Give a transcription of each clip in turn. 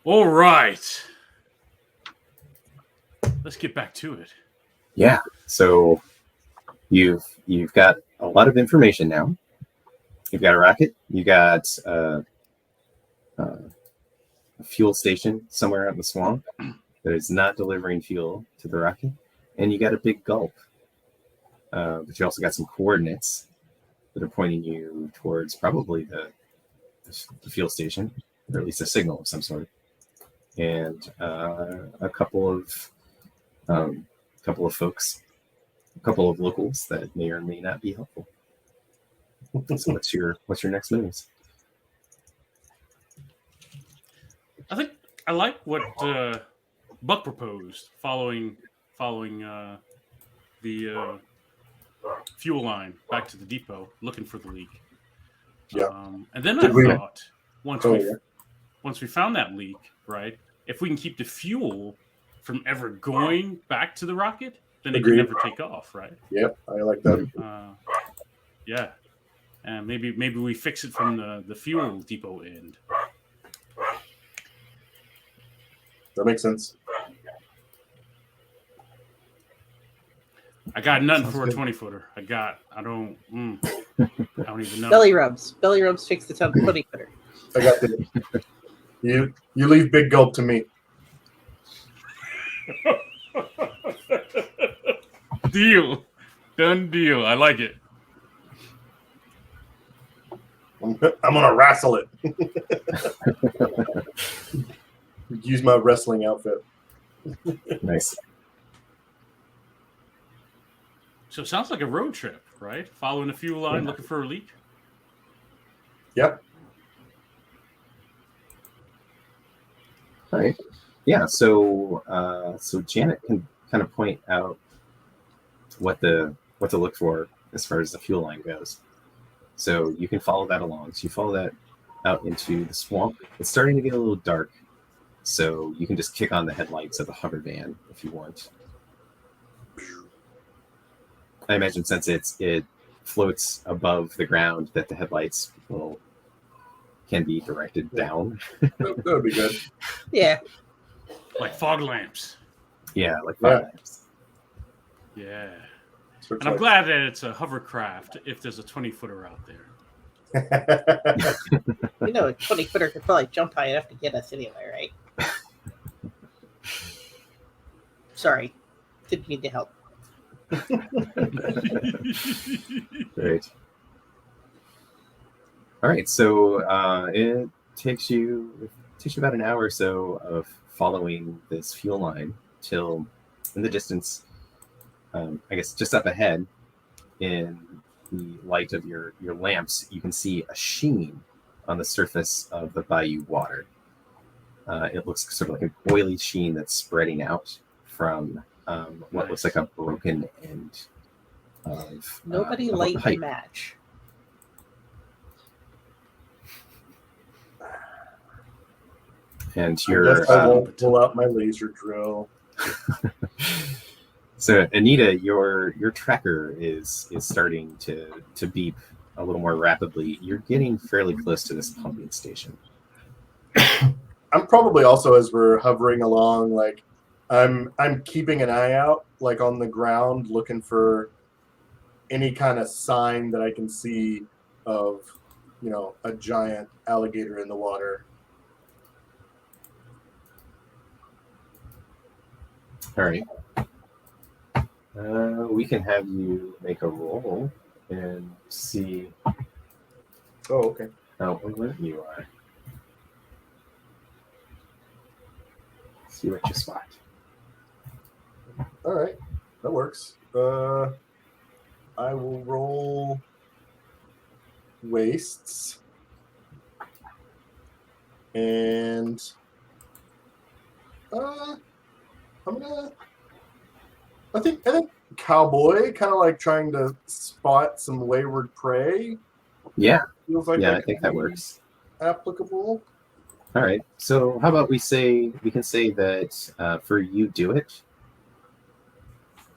All right. Let's get back to it. Yeah. So you've got a lot of information now. You've got a rocket. You got a fuel station somewhere out in the swamp that is not delivering fuel to the rocket, and you got a big gulp. But you also got some coordinates that are pointing you towards probably the fuel station, or at least a signal of some sort, and a couple of folks, a couple of locals that may or may not be helpful. So what's your next moves? I think I like what Buck proposed, following the fuel line back to the depot, looking for the leak. Yeah. And then I Did we- thought once Oh, we yeah. once we found that leak, right? If we can keep the fuel from ever going back to the rocket, then it Agreed. can never take off, right? Yep, I like that. Yeah, and maybe we fix it from the fuel depot end. That makes sense. I got nothing Sounds for a good. 20-footer. I don't even know. Belly rubs. Belly rubs fix the 20-footer. I got the. You leave Big Gulp to me. Deal. Done deal. I like it. I'm gonna wrestle it. Use my wrestling outfit. Nice. So it sounds like a road trip, right? Following the fuel line, Yeah. looking for a leak. Yep. All right. Yeah. So Janet can kind of point out what to look for as far as the fuel line goes. So you can follow that along. So you follow that out into the swamp. It's starting to get a little dark, so you can just kick on the headlights of the hover van if you want. I imagine since it floats above the ground, that the headlights can be directed down. That would be good. Yeah. Like fog lamps. Yeah, like Yeah. fog lamps. Yeah. So it's And I'm like- glad that it's a hovercraft if there's a 20-footer out there. You know, a 20-footer could probably jump high enough to get us anyway, right? Sorry. Didn't mean to help. Great. All right, so it takes you about an hour or so of following this fuel line till, in the distance, I guess just up ahead, in the light of your lamps, you can see a sheen on the surface of the bayou water. It looks sort of like an oily sheen that's spreading out from what looks like a broken end of Nobody of a light the pipe. match. And I you're guess I won't pull out my laser drill. so Anita, your tracker is starting to beep a little more rapidly. You're getting fairly close to this pumping station. I'm probably also, as we're hovering along, like I'm keeping an eye out, like on the ground, looking for any kind of sign that I can see of, a giant alligator in the water. All right. We can have you make a roll and see Oh, okay. how alert you are. See what you spot. All right, that works. I will roll wastes, and I think cowboy, kind of like trying to spot some wayward prey. Yeah, Feels like I could think that be works. applicable. All right. So how about we can say that for you do it,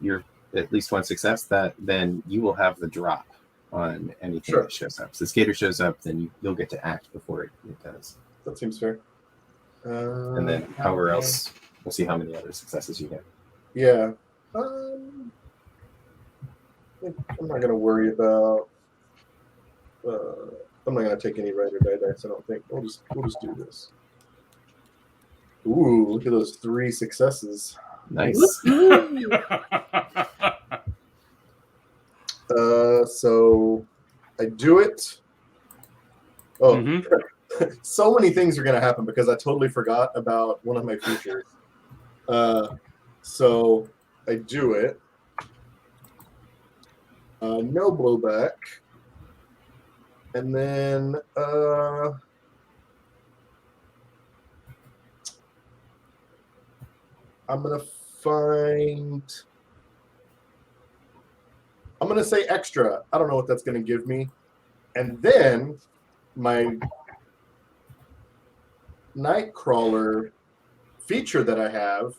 you're at least one success. That then you will have the drop on anything Sure. that shows up. So the skater shows up, then you'll get to act before it does. That seems fair. And then however else, we'll see how many other successes you get. Yeah. I'm not gonna worry about. I'm not gonna take any red or die dice. I don't think. We'll just do this. Ooh, look at those 3 successes. Nice. So I do it. Oh, Mhm. so many things are gonna happen because I totally forgot about one of my features. So I do it. No blowback. And then I'm gonna say extra. I don't know what that's gonna give me. And then my Nightcrawler feature that I have,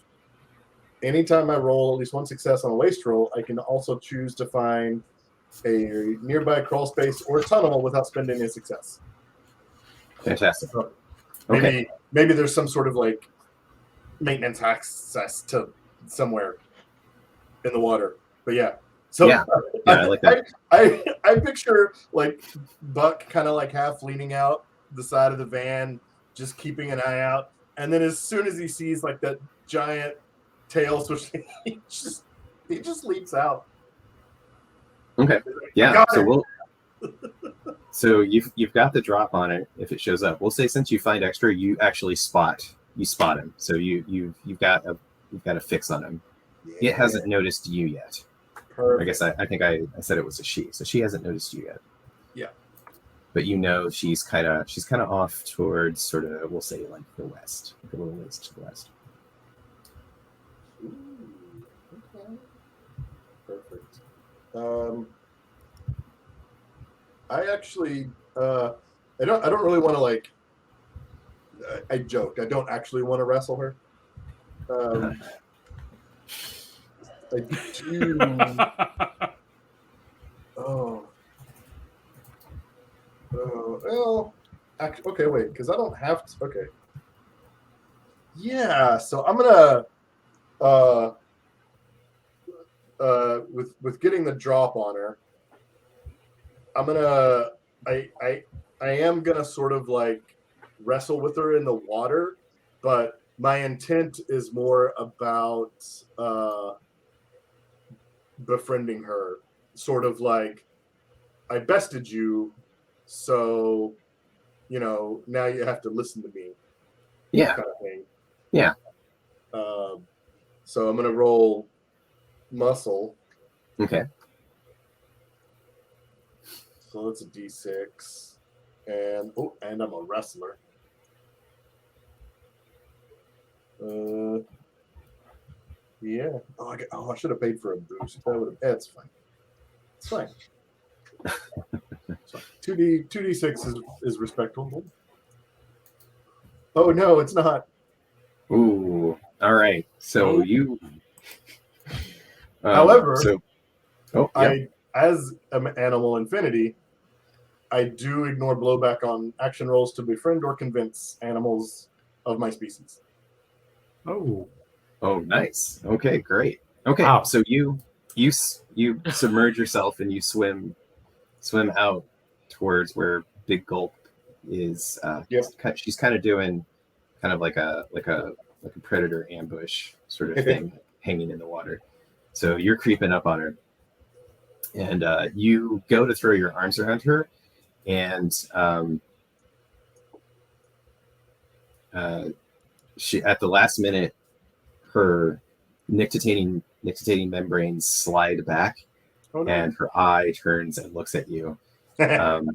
anytime I roll at least 1 success on a waste roll, I can also choose to find a nearby crawl space or tunnel without spending a success. Fantastic. So Okay. maybe there's some sort of like maintenance access to somewhere in the water. But yeah. So Yeah, I like that. I picture like Buck kind of like half leaning out the side of the van, just keeping an eye out. And then as soon as he sees like that giant tail switch, he just leaps out. Okay. Yeah. Got So it. So you've got the drop on it if it shows up. We'll say since you find extra, you actually spot him. So you've got a fix on him. Yeah. It hasn't noticed you yet. Perfect. I guess I think I said it was a she, so she hasn't noticed you yet. Yeah. But you know she's kind of off towards sort of, we'll say, like the west, like a little ways to the west. Ooh, okay. Perfect. I actually I don't really want to like. I joked. I don't actually want to wrestle her. I do. Oh. Well. Okay. Wait. Because I don't have to. Okay. Yeah. So I'm gonna. With getting the drop on her, I'm gonna. I am gonna sort of like wrestle with her in the water, but my intent is more about befriending her, sort of like I bested you, so now you have to listen to me. Yeah. Kind of thing. Yeah. So I'm gonna roll muscle. Okay. So that's a D6, and I'm a wrestler. Yeah. I should have paid for a boost. That would have. That's fine. It's fine. So 2D6 is respectable. Oh no, it's not. Ooh. All right. So you. However, as an animal infinity, I do ignore blowback on action rolls to befriend or convince animals of my species. Oh. Oh, nice. Okay, great. Okay, Wow. so you submerge yourself and you swim out towards where Big Gulp is. Yep. She's kind of doing kind of like a predator ambush sort of thing, hanging in the water. So you're creeping up on her, and you go to throw your arms around her, and she at the last minute, her nictitating membranes slide back, and her eye turns and looks at you. And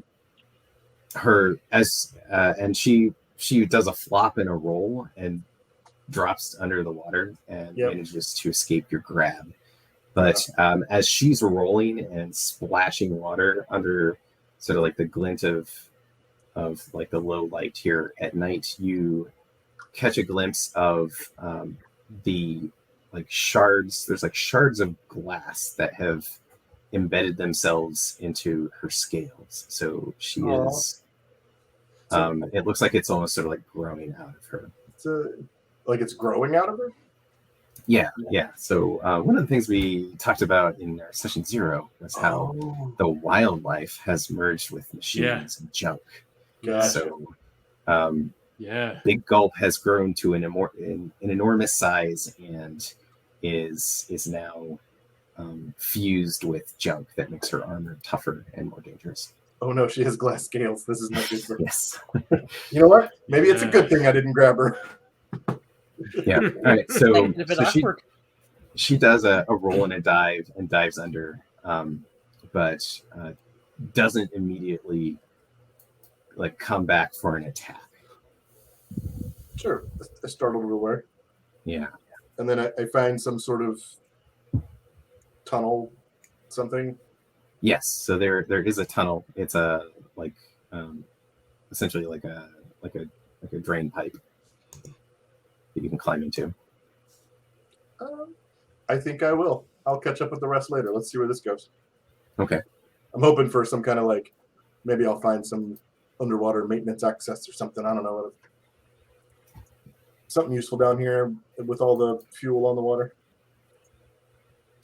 she does a flop and a roll and drops under the water and manages to escape your grab. But as she's rolling and splashing water under sort of like the glint of like the low light here at night, you catch a glimpse of the like shards. There's like shards of glass that have embedded themselves into her scales. So she is. It looks like it's almost sort of like growing out of her. like it's growing out of her? Yeah. So one of the things we talked about in our session 0 was how the wildlife has merged with machines and junk. Gotcha. So Yeah. Big Gulp has grown to an enormous size and is now fused with junk that makes her armor tougher and more dangerous. Oh no, she has glass scales. This is not good for her. Yes. You know what? Maybe it's a good thing I didn't grab her. Yeah. All right. So, Might have been awkward. she does a roll and a dive and dives under, but doesn't immediately like come back for an attack. Sure. I startled her away. Yeah. And then I find some sort of tunnel, something. Yes. So there is a tunnel. It's a like essentially like a drain pipe that you can climb into. I think I will. I'll catch up with the rest later. Let's see where this goes. Okay. I'm hoping for some kind of like, maybe I'll find some underwater maintenance access or something. I don't know. Something useful down here with all the fuel on the water.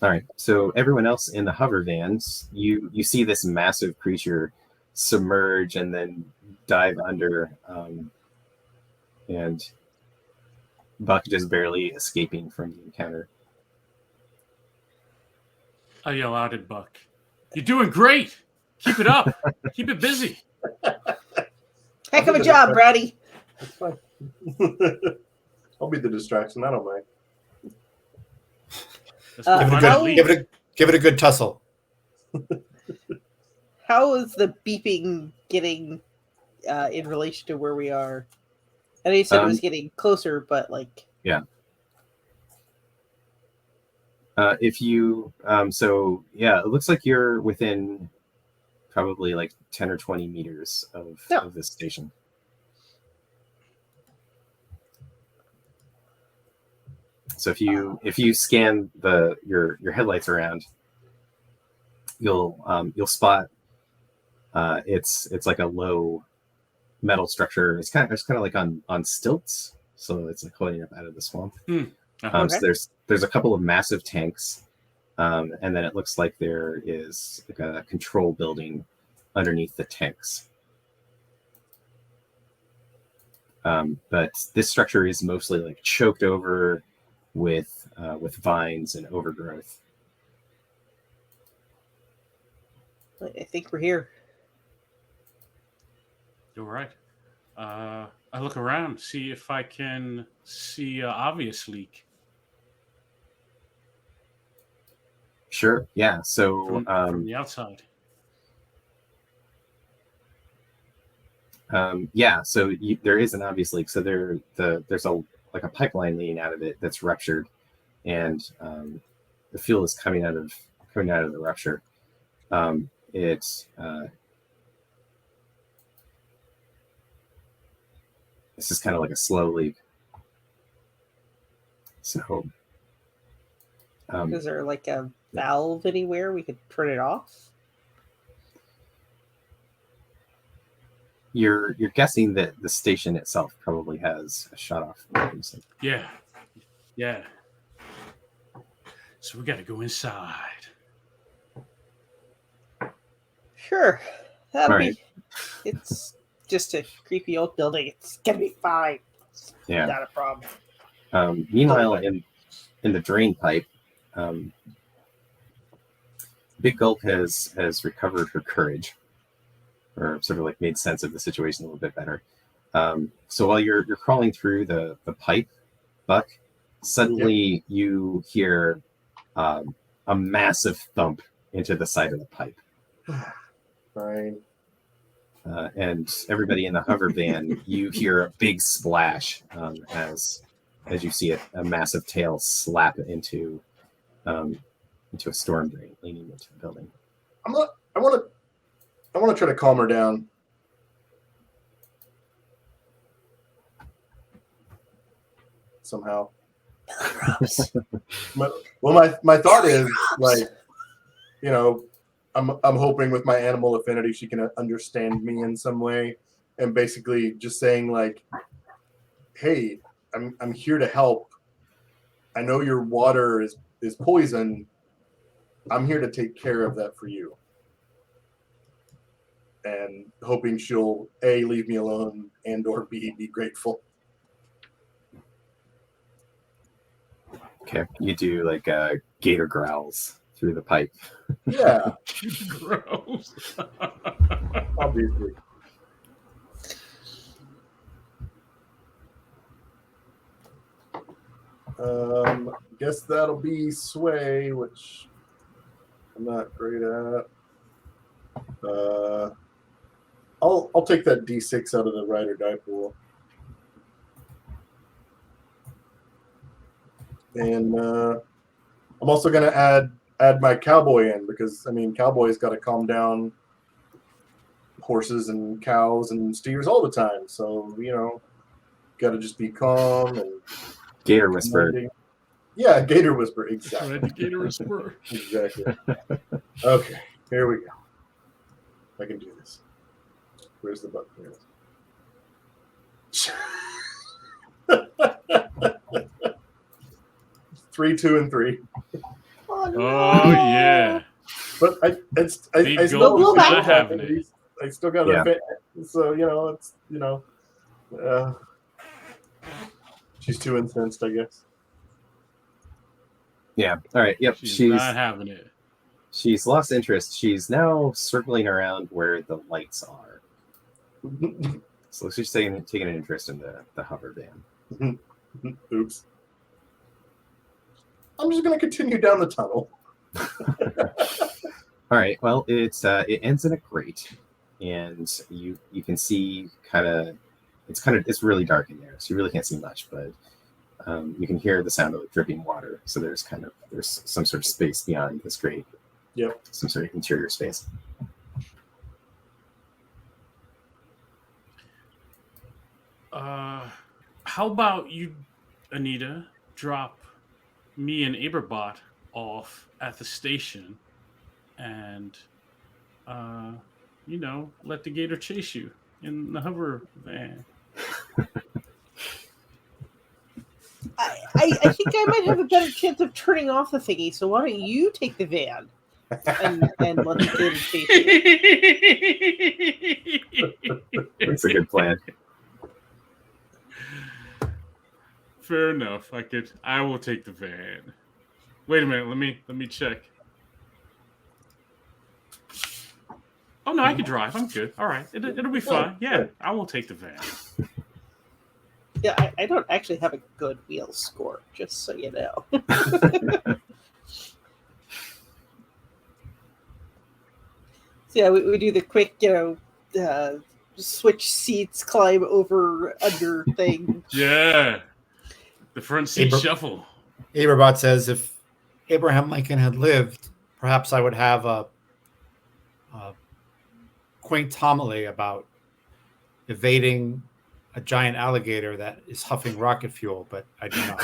All right. So everyone else in the hover vans, you see this massive creature submerge and then dive under, and Buck just barely escaping from the encounter. I yell out at Buck. You're doing great. Keep it up. Keep it busy. Heck of a job, Brady. That's fine. I'll be the distraction. I don't mind. Give it a good tussle. How is the beeping getting in relation to where we are? I know you said it was getting closer, but like... Yeah. If you... so, yeah, it looks like you're within probably like 10 or 20 meters of this station. So if you scan your headlights around, you'll spot it's like a low metal structure. It's kind of like on stilts, so it's like floating up out of the swamp. So there's a couple of massive tanks, and then it looks like there is like a control building underneath the tanks. But this structure is mostly like choked over with vines and overgrowth. I think we're here. You're right. I look around, see if I can see an obvious leak. Sure. Yeah. So from the outside. Yeah. So there is an obvious leak. So there's a pipeline leading out of it that's ruptured, and the fuel is coming out of the rupture. It's this is kind of like a slow leak. So, is there like a valve anywhere we could turn it off? You're guessing that the station itself probably has a shut-off mechanism. Yeah. So we got to go inside. Sure, that'll All right. be. It's just a creepy old building. It's gonna be fine. It's not a problem. Meanwhile, in the drain pipe, Big Gulp has recovered her courage, or sort of like made sense of the situation a little bit better. So while you're crawling through the pipe, Buck, suddenly you hear a massive thump into the side of the pipe. Fine. And everybody in the hover van, you hear a big splash as you see a massive tail slap into a storm drain leaning into the building. I want to try to calm her down. Somehow. my thought is like, you know, I'm hoping with my animal affinity she can understand me in some way, and basically just saying like, hey, I'm here to help. I know your water is poison. I'm here to take care of that for you. And hoping she'll A, leave me alone, and or B, be grateful. Okay, you do like gator growls through the pipe. Yeah, Gross. obviously. Guess that'll be sway, which I'm not great at. I'll take that D6 out of the ride or die pool. And I'm also gonna add my cowboy in because I mean cowboys got to calm down horses and cows and steers all the time. So got to just be calm and Gator whisper. Yeah, gator whisper. Exactly. Right, the gator whisperer. Exactly. Okay, here we go. I can do this. Where's the button? Here it is. 3, 2, and 3. Oh, no. Oh yeah. But I Big still Gulp is not not having it. I still got Yeah. so she's too incensed, I guess. Yeah. All right. Yep. She's not having it. She's lost interest. She's now circling around where the lights are. So she's taking an interest in the hover van. Oops. I'm just gonna continue down the tunnel. All right. Well, it ends in a grate, and you can see it's really dark in there, so you really can't see much, but you can hear the sound of dripping water. So there's some sort of space beyond this grate. Yep. Some sort of interior space. How about you, Anita, drop me and Aberbot off at the station and let the gator chase you in the hover van. I think I might have a better chance of turning off the thingy. So why don't you take the van and let the gator chase you? That's a good plan. Fair enough. I will take the van. Wait a minute. Let me check. Oh no, I can drive. I'm good. All right, it'll be fine. Yeah, I will take the van. Yeah, I don't actually have a good wheel score, just so you know. So yeah, we do the quick, switch seats, climb over, under thing. Yeah, the front seat shuffle. Aberbot says, if Abraham Lincoln had lived, perhaps I would have a quaint homily about evading a giant alligator that is huffing rocket fuel, but I do not.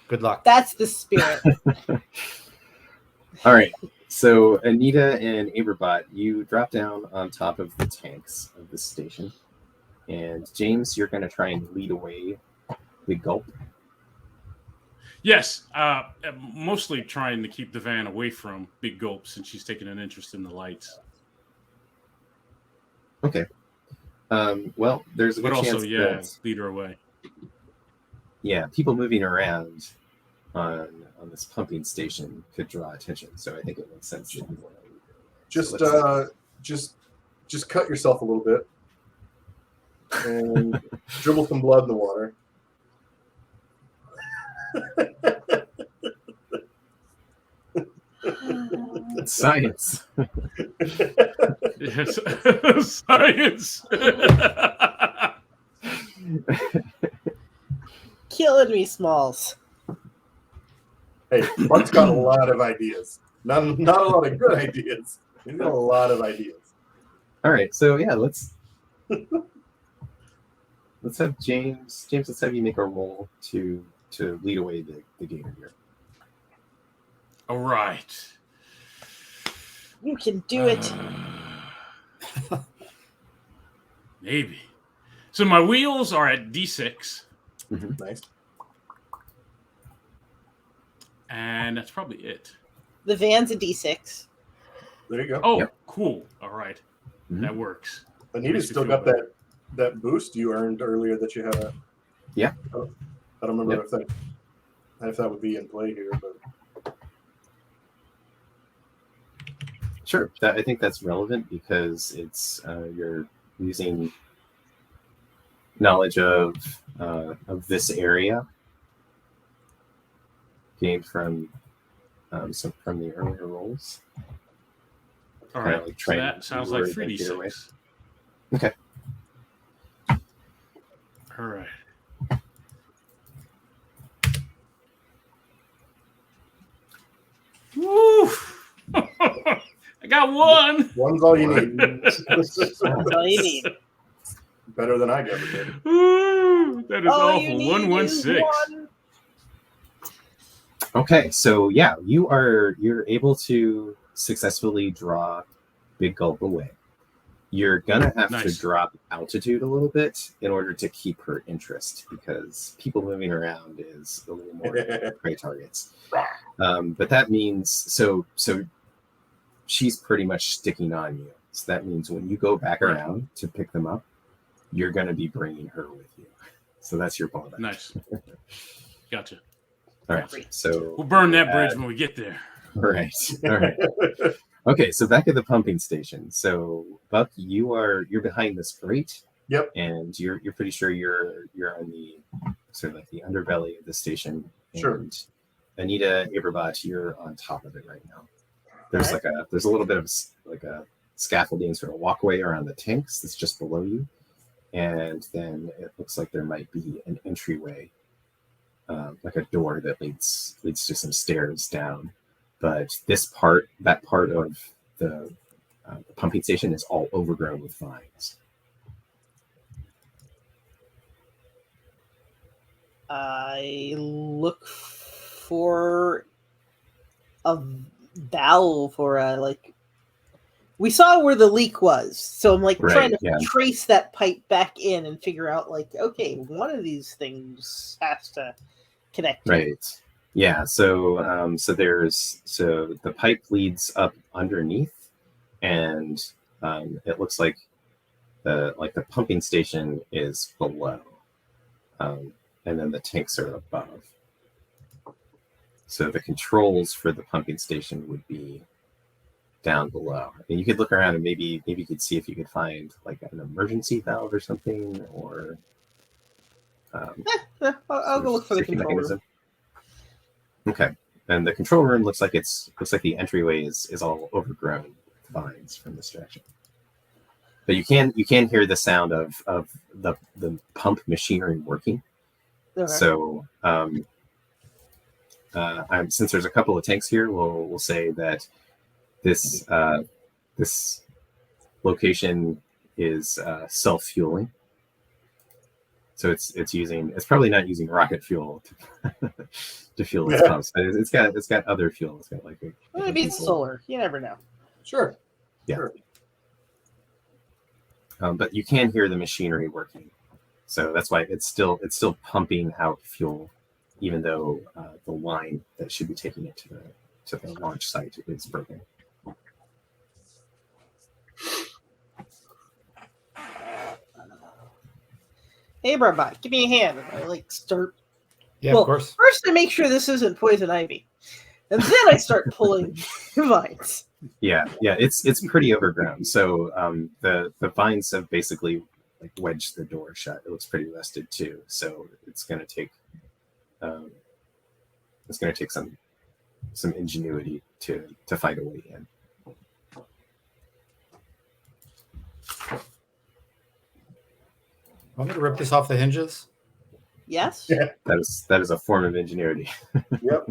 Good luck. That's the spirit. All right. So Anita and Aberbot, you drop down on top of the tanks of the station. And James, you're going to try and lead away the Gulp. Yes, mostly trying to keep the van away from Big Gulp since she's taking an interest in the lights. Okay. Well, there's a good chance that, lead her away. Yeah, people moving around on this pumping station could draw attention. So I think it makes sense that you want to just cut yourself a little bit and dribble some blood in the water. It's science. Yes, science. Killing me, Smalls. Hey, Buck's got a lot of ideas. Not a lot of good ideas. He's got a lot of ideas. All right, so yeah, let's have James. Let's have you make a roll to lead away the gator here. All right. You can do it. Maybe. So my wheels are at D6, Nice. and that's probably it. The van's a D6. There you go. Oh, Yep. cool. All right. Mhm. That works. Anita's Makes me still feel got better. that boost you earned earlier that you had a. Yeah. I don't remember Yep. if that would be in play here, but Sure. I think that's relevant because it's you're using knowledge of this area gained from from the earlier rolls. All Kinda right. like So trying that to sounds like lure the gator away. 3d6. Okay. All right. Woo! I got one. one's all you need. That's all you need. Better than I ever did. Woo! That is All you awful. need 116. is one. Okay, so yeah, you're able to successfully draw Big Gulp away. You're gonna have Nice. to drop altitude a little bit in order to keep her interest because people moving around is a little more prey targets. But that means so she's pretty much sticking on you. So that means when you go back Right. around to pick them up, you're gonna be bringing her with you. So that's your bonus. Nice. Gotcha. All right. Great. So We'll burn that bridge when we get there. right. All right. Okay, so back at the pumping station. So Buck, you're behind this grate. Yep. And you're pretty sure you're on the sort of like the underbelly of the station. Sure. And Anita Aberbot, you're on top of it right now. There's there's a little bit of like a scaffolding sort of walkway around the tanks that's just below you. And then it looks like there might be an entryway, like a door that leads to some stairs down. But that part of the pumping station is all overgrown with vines. I look for a valve or a like. We saw where the leak was, so I'm like Right, trying to yeah. trace that pipe back in and figure out like, okay, one of these things has to connect. Right. Yeah. So the pipe leads up underneath, and it looks like the pumping station is below, and then the tanks are above. So the controls for the pumping station would be down below. And you could look around and maybe you could see if you could find like an emergency valve or something, or I'll go look for the safety control room. Okay, and the control room looks like the entryway is all overgrown with vines from this direction. But you can hear the sound of the pump machinery working. Okay. So since there's a couple of tanks here, we'll say that this location is self-fueling. So it's probably not using rocket fuel to fuel its pumps, but it's got other fuel. It's got like Maybe it's solar. You never know. Sure. Yeah. Sure. But you can hear the machinery working, so that's why it's still pumping out fuel, even though the line that should be taking it to the launch site is broken. Hey, Barbot, give me a hand. And I like start. Yeah, Well, of course. First, I make sure this isn't poison ivy, and then I start pulling vines. Yeah, it's pretty overgrown. So the vines have basically like wedged the door shut. It looks pretty rusted too. So it's gonna take some ingenuity to find a way in. Want me to rip this off the hinges? Yes, Yeah. That is a form of ingenuity. Yep.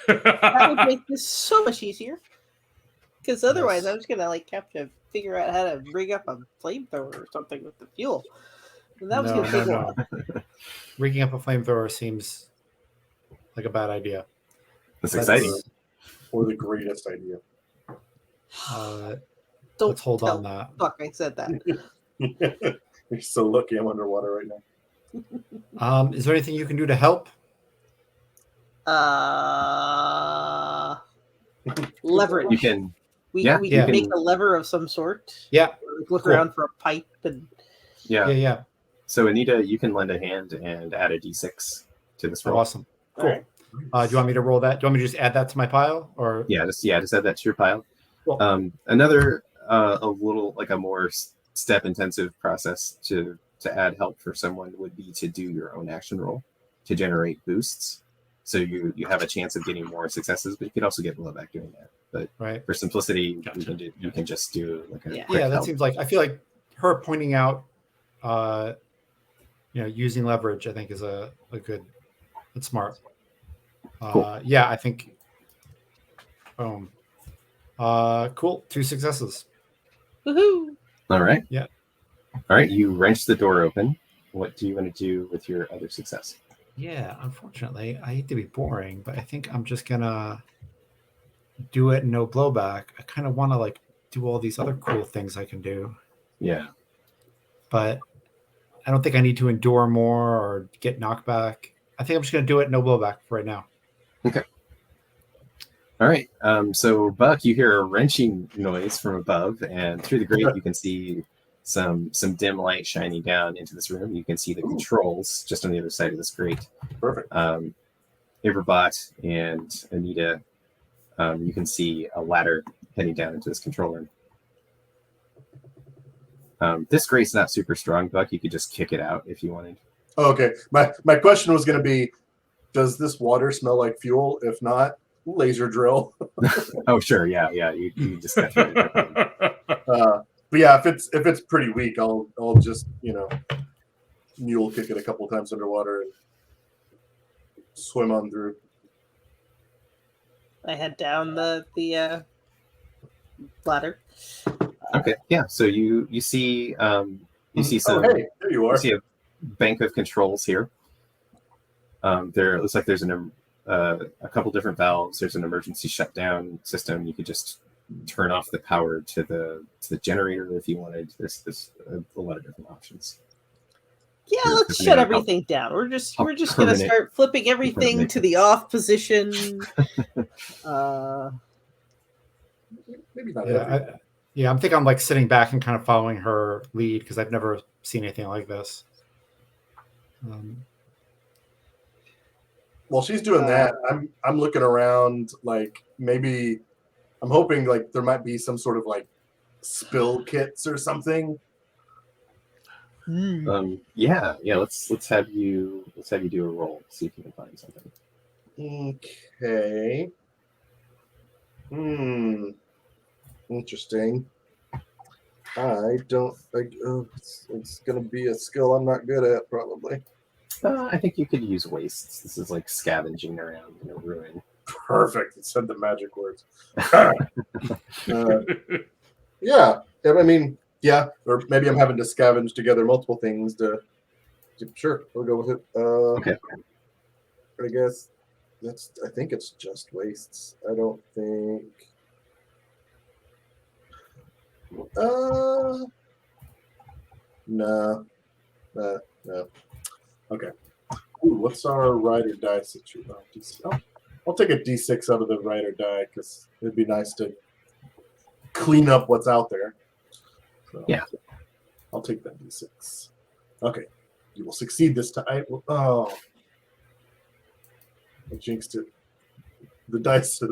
that would make this so much easier. Because otherwise, Yes. I was gonna like have to figure out how to rig up a flamethrower or something with the fuel. And that was gonna take a while. Rigging up a flamethrower seems like a bad idea. That's That's- exciting. Or the greatest idea. Don't let's hold tell on that. Fuck, I said that. You're so lucky I'm underwater right now. Is there anything you can do to help? Leverage. You can. We Yeah, you can make can- a lever of some sort. Yeah. Look Cool. around for a pipe and Yeah. So Anita, you can lend a hand and add a d6 to this Oh, roll. awesome. Cool. All right. Do you want me to roll that? Do you want me to just add that to my pile, or Just add that to your pile. Cool. Another a little like a more step intensive process to add help for someone would be to do your own action roll to generate boosts. So you have a chance of getting more successes, but you could also get blowback doing that. But right? for simplicity, Gotcha. you can just do like a Yeah. quick Yeah, that help. seems like I feel like her pointing out, using leverage. I think is a good. That's smart. Cool. Yeah, I think. Boom. Cool. 2 successes. woohoo! All right. Yeah. All right. You wrench the door open. What do you want to do with your other success? Yeah, unfortunately, I hate to be boring, but I think I'm just gonna do it no blowback. I kind of want to like do all these other cool things I can do, Yeah. but I don't think I need to endure more or get knocked back. I think I'm just gonna do it no blowback for right now. All right. So Buck, you hear a wrenching noise from above, and through the grate you can see some dim light shining down into this room. You can see the controls just on the other side of this grate. Perfect. Averbot and Anita, you can see a ladder heading down into this control room. This grate's not super strong, Buck. You could just kick it out if you wanted. Oh, okay. My question was going to be, does this water smell like fuel? If not, laser drill. Oh, sure. Yeah. You just got to But yeah, if it's pretty weak, I'll just mule kick it a couple times underwater and swim on through. I head down the ladder. Okay. Yeah. So you see some. Oh, hey, there you are. You see a bank of controls here. There it looks like there's a couple different valves. There's an emergency shutdown system. You could just turn off the power to the generator if you wanted. There's a lot of different options. Yeah, Sure, let's depending shut on everything down. We're just how gonna permanent- start flipping everything permanent to it the is. off position. Maybe not Yeah, every. I'm thinking I'm like sitting back and kind of following her lead because I've never seen anything like this. While she's doing that, I'm looking around. Like maybe I'm hoping like there might be some sort of like spill kits or something. Yeah. Let's have you do a roll. See if you can find something. Okay. Interesting. I don't think it's going to be a skill I'm not good at, probably. I think you could use wastes. This is like scavenging around in a ruin. Perfect. It said the magic words. Yeah. I mean, yeah. Or maybe I'm having to scavenge together multiple things to sure, we'll go with it. Okay. I guess I think it's just wastes. I don't think. No. No. Okay. Ooh, what's our rider die situation? I'll take a D6 out of the rider die because it'd be nice to clean up what's out there. So, yeah. I'll take that D6. Okay. You will succeed this time. Oh. I jinxed it. The dice are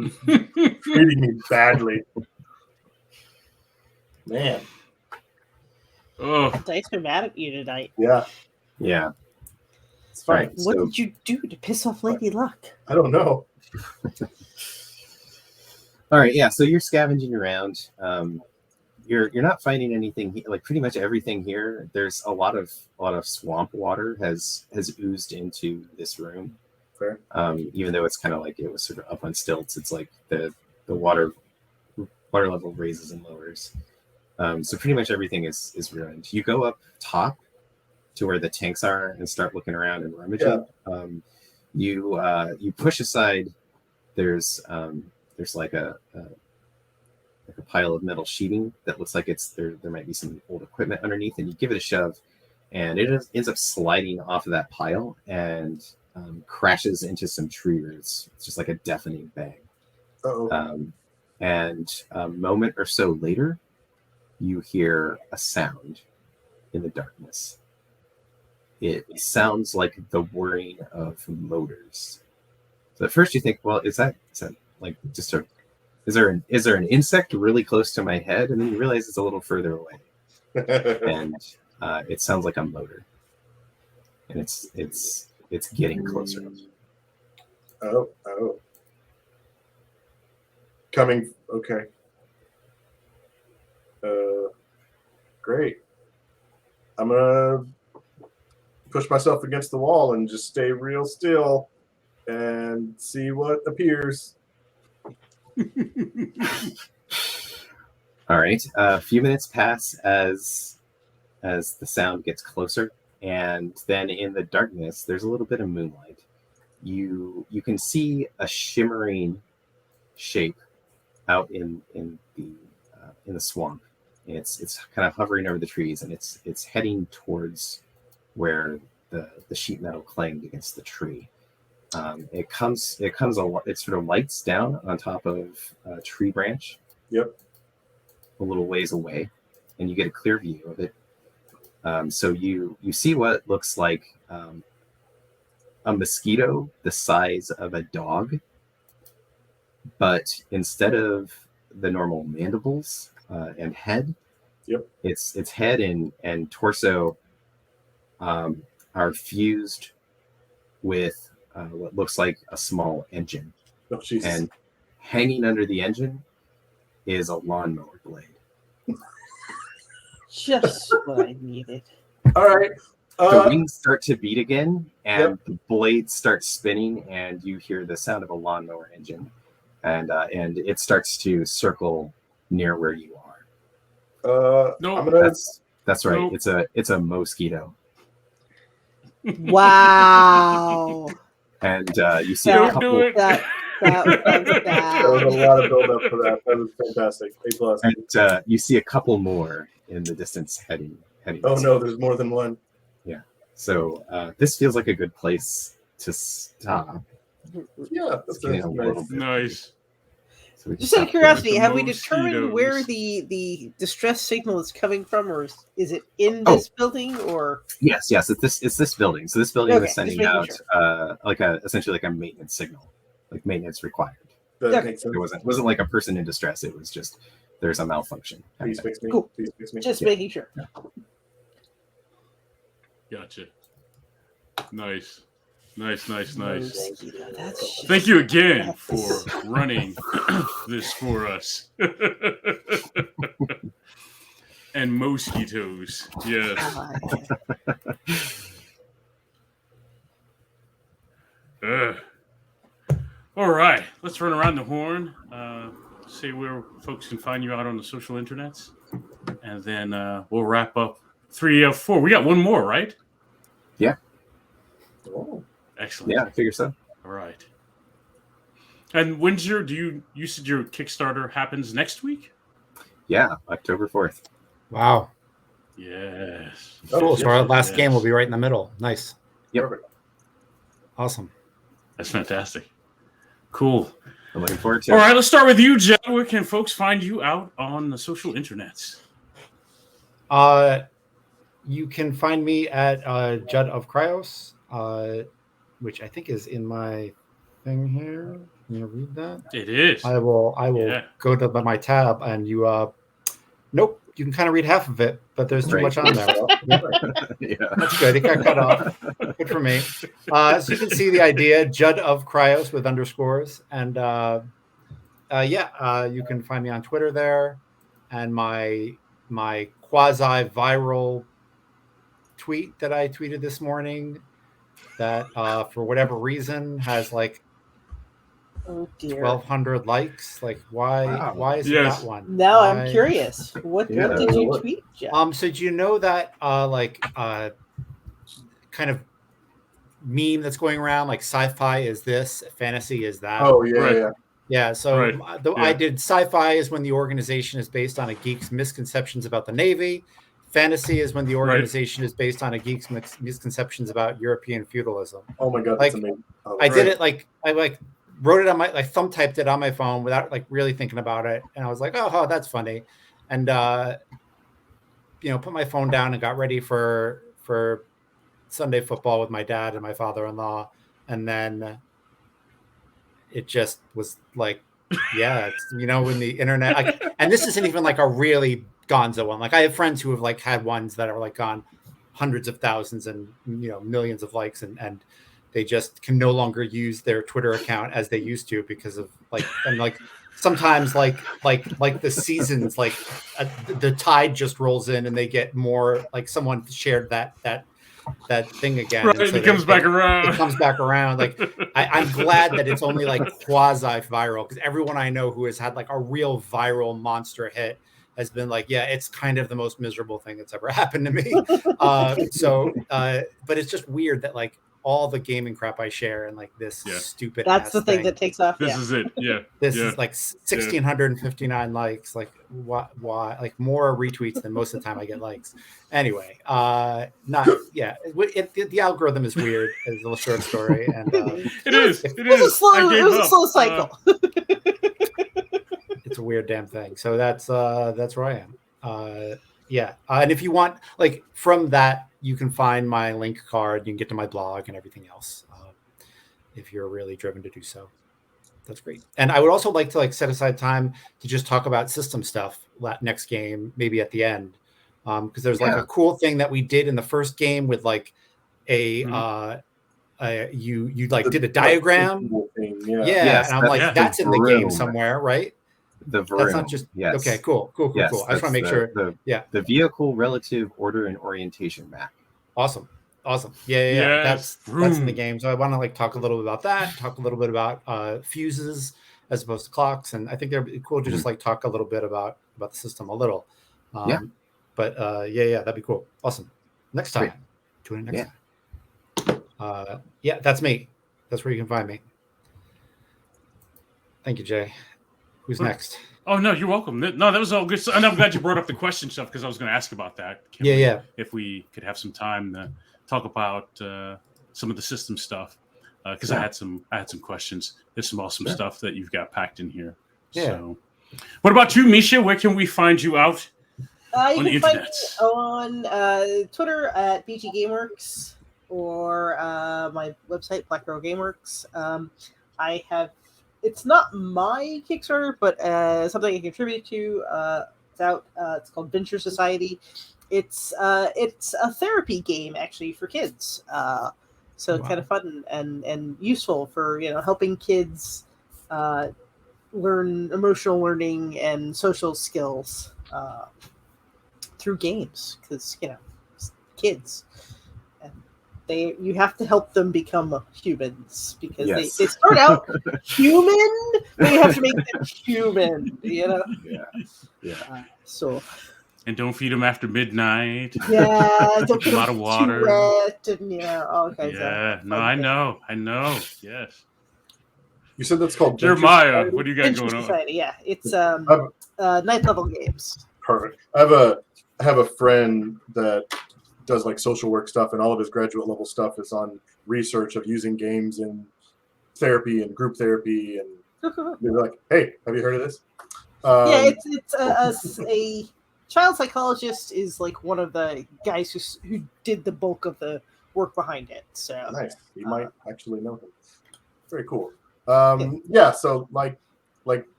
treating me badly. Man. Oh, Dice are mad at you tonight. Yeah. Yeah. It's fine. Right. What So- did you do to piss off Lady Luck? I don't know. All right, yeah. So you're scavenging around. You're not finding anything like pretty much everything here. There's a lot of swamp water has oozed into this room. Fair. Even though it's kind of like it was sort of up on stilts, it's like the water level raises and lowers. So pretty much everything is ruined. You go up top to where the tanks are and start looking around and rummaging. You push aside. There's like a like a pile of metal sheeting that looks like it's there. There might be some old equipment underneath, and you give it a shove, and ends up sliding off of that pile and crashes into some tree roots. It's just like a deafening bang. Uh-oh. And a moment or so later, you hear a sound in the darkness. It sounds like the whirring of motors. So at first you think, well, is that like just a is there an insect really close to my head? And then you realize it's a little further away, and it sounds like a motor, and it's getting closer. Oh. Coming. Okay. Great. I'm gonna push myself against the wall and just stay real still and see what appears. All right. A few minutes pass as the sound gets closer, and then in the darkness, there's a little bit of moonlight. You can see a shimmering shape out in the swamp. It's kind of hovering over the trees, and it's heading towards where the sheet metal clanged against the tree. It sort of lights down on top of a tree branch. Yep. A little ways away, and you get a clear view of it. So you see what looks like a mosquito the size of a dog, but instead of the normal mandibles and head, yep, its head and torso are fused with what looks like a small engine. Oh, Jesus. And hanging under the engine is a lawnmower blade. Just what I needed. All right. The wings start to beat again, and the blade starts spinning, and you hear the sound of a lawnmower engine, and it starts to circle near where you are. No, that's right. Nope. It's a mosquito, Wow. and you see Don't a couple. do it. That was There was a bad. lot of build up for that. That was fantastic. A+. And you see a couple more in the distance heading. Oh no, there's more than one. Yeah. So this feels like a good place to stop. Yeah, It's that's getting a little nice. bit Nice. So we can Just out of stop there. curiosity, the have we determined where mosquitoes. the distress signal is coming from, or is it in this building, or? Yes. It's this building. So this building Okay, was just sending making out essentially like a maintenance signal, like maintenance required. That Okay. makes sense. It wasn't like a person in distress. It was just there's a malfunction. Please fix me. Cool. Please fix me. Just Yeah. making sure. Gotcha. Nice. Nice. Mosquito, that's just- Thank you again that's- for running this for us. And mosquitoes. Yes. All right. Let's run around the horn. See where folks can find you out on the social internets. And then we'll wrap up 3 of 4. We got one more, right? Oh. Excellent. Yeah, I figure so. All right. And when's you said your Kickstarter happens next week? Yeah, October 4th. Wow. Yes. Cool. So our last Yes. game will be right in the middle. Nice. Yep. Perfect. Awesome. That's fantastic. Cool. I'm looking forward to All it. right, let's start with you, Jed. Where can folks find you out on the social internets? You can find me at Judd of Cryos, which I think is in my thing here. Can you read that? It is. I will Yeah. go to my tab and you nope, you can kind of read half of it, but there's too Right. much on there. Yeah. That's good. It got cut off. Good for me. So you can see the idea, Judd of Cryos with underscores. And you can find me on Twitter there. And my quasi-viral tweet that I tweeted this morning that for whatever reason has like Oh dear. 1,200 likes. Like why is it Yes. that one? Now Why- I'm curious. What Yeah, did you what- tweet, Jeff? So do you know that kind of meme that's going around like sci-fi is this, fantasy is that? Oh yeah, Right. yeah. Yeah, so Right. I Yeah. did sci-fi is when the organization is based on a geek's misconceptions about the Navy. Fantasy is when the organization is based on a geek's misconceptions about European feudalism. Oh my god, Like, that's amazing. Oh, I that's did it like I like wrote it on my like thumb typed it on my phone without like really thinking about it, and I was like, oh, that's funny, and put my phone down and got ready for Sunday football with my dad and my father-in-law, and then it just was like, yeah, it's, when the internet, and this isn't even like a really gonzo one. Like I have friends who have like had ones that are like gone hundreds of thousands and millions of likes, and they just can no longer use their Twitter account as they used to because of like sometimes like the seasons the tide just rolls in and they get more, like someone shared that thing again, Right, and so it comes back around. It comes back around. Like I'm glad that it's only like quasi viral, because everyone I know who has had like a real viral monster hit has been like, yeah, it's kind of the most miserable thing that's ever happened to me. But it's just weird that like all the gaming crap I share and like this stupid That's the thing that takes off. This is it. Yeah. This is like 1,659 likes. Like why? Like more retweets than most of the time I get likes. Anyway, the algorithm is weird. Is a short story, and it is. It was a slow cycle. It's a weird damn thing. So that's where I am. And if you want, like from that, you can find my link card. You can get to my blog and everything else. If you're really driven to do so, that's great. And I would also like to like set aside time to just talk about system stuff next game, maybe at the end, because there's like a cool thing that we did in the first game with like you like did a diagram. Yes, and I'm like, that's in the game somewhere, right? The vroom. That's not just okay. Cool. Yes, I just want to make sure. The vehicle relative order and orientation map. Awesome. Yeah. That's in the game. So I want to like talk a little bit about that. Talk a little bit about fuses as opposed to clocks, and I think they're cool to just like talk a little bit about the system a little. But that'd be cool. Awesome. Next time. Tune in next time. That's me. That's where you can find me. Thank you, Jay. Who's next? Oh, no, you're welcome. No, that was all good. And I'm glad you brought up the question stuff because I was going to ask about that. If we could have some time to talk about some of the system stuff, because I had some questions. There's some awesome stuff that you've got packed in here. Yeah. So, what about you, Misha? Where can we find you out on the internet? Find me on Twitter at BGGameworks or my website Black Arrow Gameworks. I have. It's not my Kickstarter, but something I contribute to. It's out. It's called Venture Society. It's a therapy game actually for kids. So kind of fun and useful for helping kids learn emotional learning and social skills through games, because kids. You have to help them become humans, because they start out human, but you have to make them human, Yeah. And don't feed them after midnight. Yeah, don't keep them out of water. All kinds of I know. Yes. You said that's called Jeremiah. What do you got Venture going on? Society, yeah, it's ninth level games. Perfect. I have a friend that does like social work stuff, and all of his graduate level stuff is on research of using games in therapy and group therapy, and they're like, "Hey, have you heard of this?" It's a child psychologist is like one of the guys who did the bulk of the work behind it. So nice. You might actually know him. Very cool. So like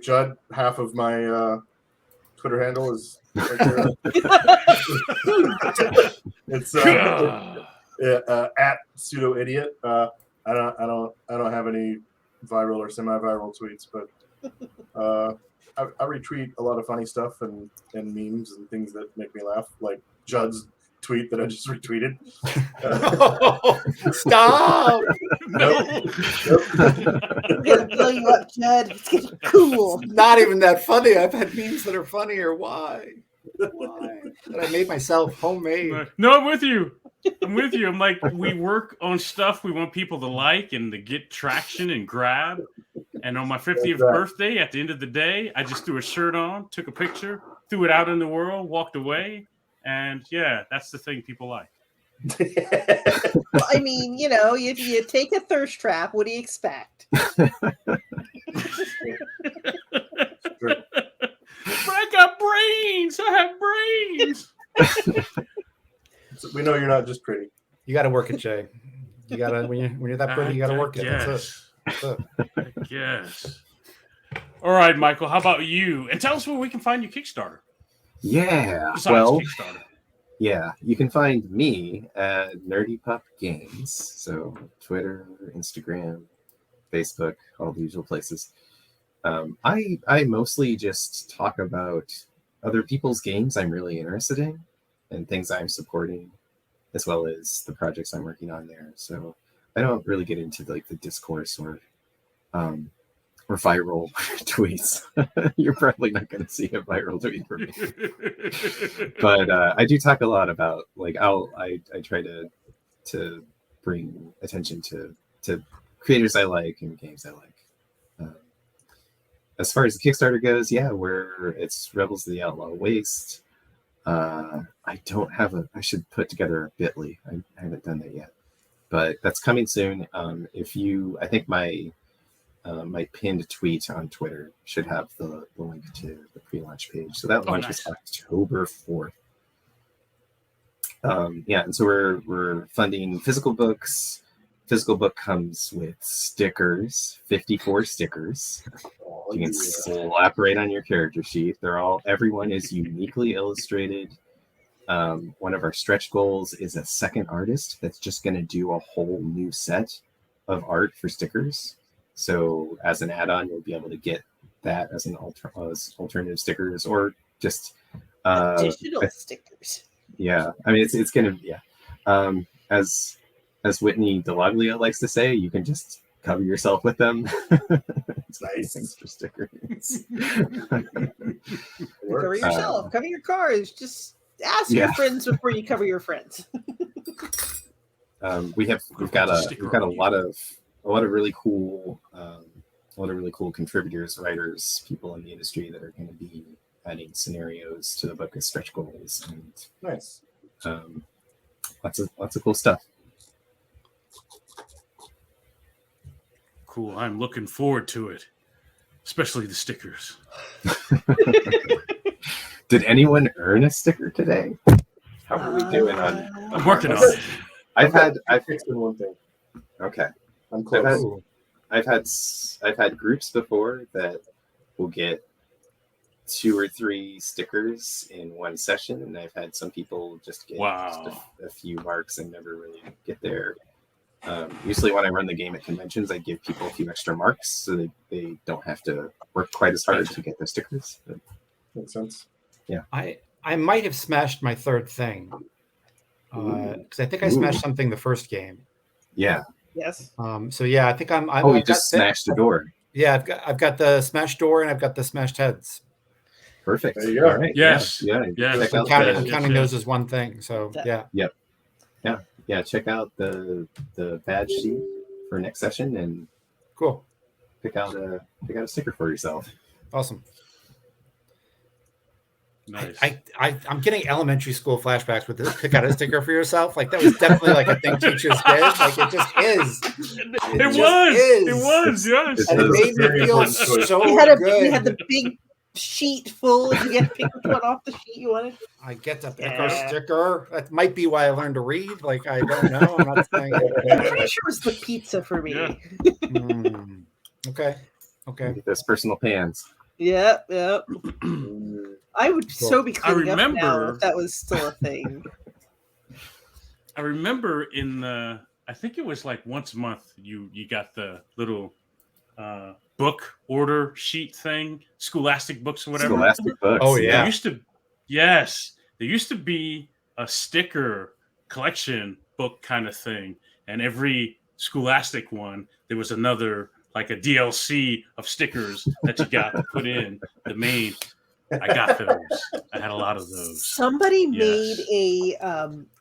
Judd, half of my Twitter handle is right there. It's at pseudo idiot. I don't have any viral or semi-viral tweets, but I retweet a lot of funny stuff and memes and things that make me laugh, like Judd's tweet that I just retweeted. Stop! No. I'm gonna blow you up, Judd. It's getting cool. Not even that funny. I've had memes that are funnier. Why? That I made myself homemade. No, I'm with you. I'm like, we work on stuff we want people to like and to get traction and grab, And on my 50th right. birthday, at the end of the day, I just threw a shirt on, took a picture, threw it out in the world, walked away. And yeah, that's the thing people like. Well, I mean, you take a thirst trap. What do you expect? But I got brains. I have brains. So we know you're not just pretty. You got to work it, Jay. You got to when you're that pretty, you got to work it. That's it. Yes. All right, Michael. How about you? And tell us where we can find your Kickstarter. Yeah. Besides Well, Kickstarter. yeah, you can find me at Nerdy Pup Games. So Twitter, Instagram, Facebook, all the usual places. I mostly just talk about other people's games I'm really interested in and things I'm supporting, as well as the projects I'm working on there. So I don't really get into like the discourse or viral tweets. You're probably not going to see a viral tweet from me, but I do talk a lot about like I try to bring attention to creators I like and games I like. As far as the Kickstarter goes, yeah, it's Rebels of the Outlaw Waste. I don't have I should put together a Bitly. I haven't done that yet, but that's coming soon. I think my pinned tweet on Twitter should have the link to the pre-launch page. So that launches October 4th. Yeah, and so we're funding physical books. Physical book comes with stickers, 54 stickers. You can slap right on your character sheet. Everyone is uniquely illustrated. One of our stretch goals is a second artist that's just going to do a whole new set of art for stickers. So as an add-on, you'll be able to get that as alternative stickers or just Additional stickers. Yeah, I mean it's gonna as Whitney DeLaglia likes to say, you can just cover yourself with them. It's nice things for stickers. Cover yourself, cover your cars. Just ask your friends before you cover your friends. We've got a lot of really cool contributors, writers, people in the industry that are going to be adding scenarios to the book as stretch goals and nice. Lots of cool stuff. Cool. I'm looking forward to it, especially the stickers. Did anyone earn a sticker today? How are we doing on? I'm working on it. I've fixed one thing. Okay. I'm close. I've had groups before that will get 2 or 3 stickers in one session, and I've had some people just get just a few marks and never really get there. Usually when I run the game at conventions, I give people a few extra marks so they don't have to work quite as hard to get the stickers. But, makes sense. Yeah. I might have smashed my third thing because I think I smashed something the first game. Yeah. Yes. So yeah, I think I'm. You just smashed the door. Yeah, I've got the smashed door and I've got the smashed heads. Perfect. There you go. All right. Yes. Yeah. Yes. I'm counting those as one thing. So yeah. Yep. Yeah. Check out the badge sheet for next session and cool. Pick out a sticker for yourself. Awesome. Nice. I'm getting elementary school flashbacks with this. Pick out a sticker for yourself. Like that was definitely like a thing teachers did. Like it just is. It was. Yes. And it made me feel so good. You had the big sheet full. You get to pick which one off the sheet you wanted. I get to pick a sticker. That might be why I learned to read. Like I don't know. I'm not saying. I'm pretty sure it's the pizza for me. Yeah. Okay. Get those personal pans. Yep. I would so be cleaning up now if that was still a thing. I remember I think it was like once a month you got the little book order sheet thing, Scholastic books or whatever. Scholastic books. Oh yeah. There used to be a sticker collection book kind of thing, and every Scholastic one there was another like a DLC of stickers that you got to put in the main. I got those. I had a lot of those. Somebody made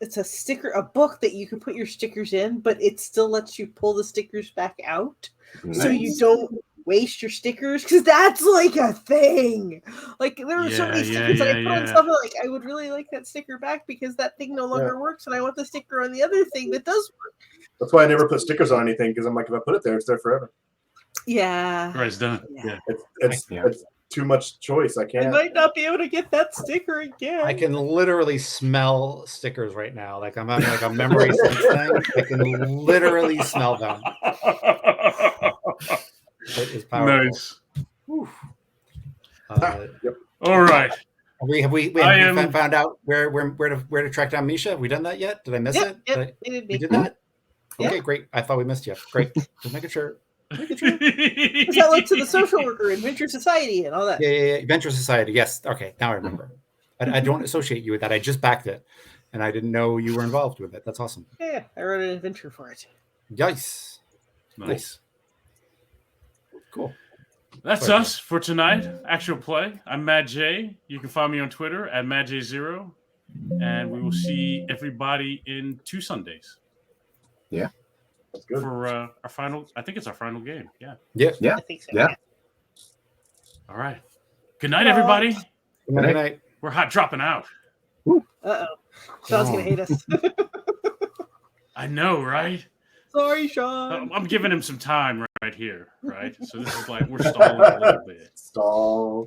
it's a book that you can put your stickers in, but it still lets you pull the stickers back out. Nice. So you don't waste your stickers because that's like a thing. Like there are so many stickers that I put on stuff and like I would really like that sticker back because that thing no longer works and I want the sticker on the other thing that does work. That's why I never put stickers on anything because I'm like, if I put it there, it's there forever. Yeah. Right, it's done. Yeah. It's too much choice. I I can't. might not be able to get that sticker again. I can literally smell stickers right now. Like I'm having like a memory sense thing. I can literally smell them. It is powerful. Nice. Yep. All right. Have we found out where to track down Misha? Have we done that yet? Did I miss it? Yep, We did that? Yeah. Okay, great. I thought we missed you. Great. Just making sure. Because I looked to the social worker in Venture Society and all that. Yeah. Venture Society. Yes. Okay. Now I remember. I don't associate you with that. I just backed it, and I didn't know you were involved with it. That's awesome. Yeah, I wrote an adventure for it. Nice. Nice. Cool. That's us for tonight. Actual play. I'm Matt J. You can find me on Twitter at MattJ0. And we will see everybody in 2 Sundays. Yeah. That's good. For our final, I think it's our final game. Yeah. I think so. Yeah. All right. Good night, everybody. Good night. We're hot dropping out. Uh-oh. Sean's going to hate us. I know, right? Sorry, Sean. I'm giving him some time right here, right? So this is like we're stalling a little bit. Stall.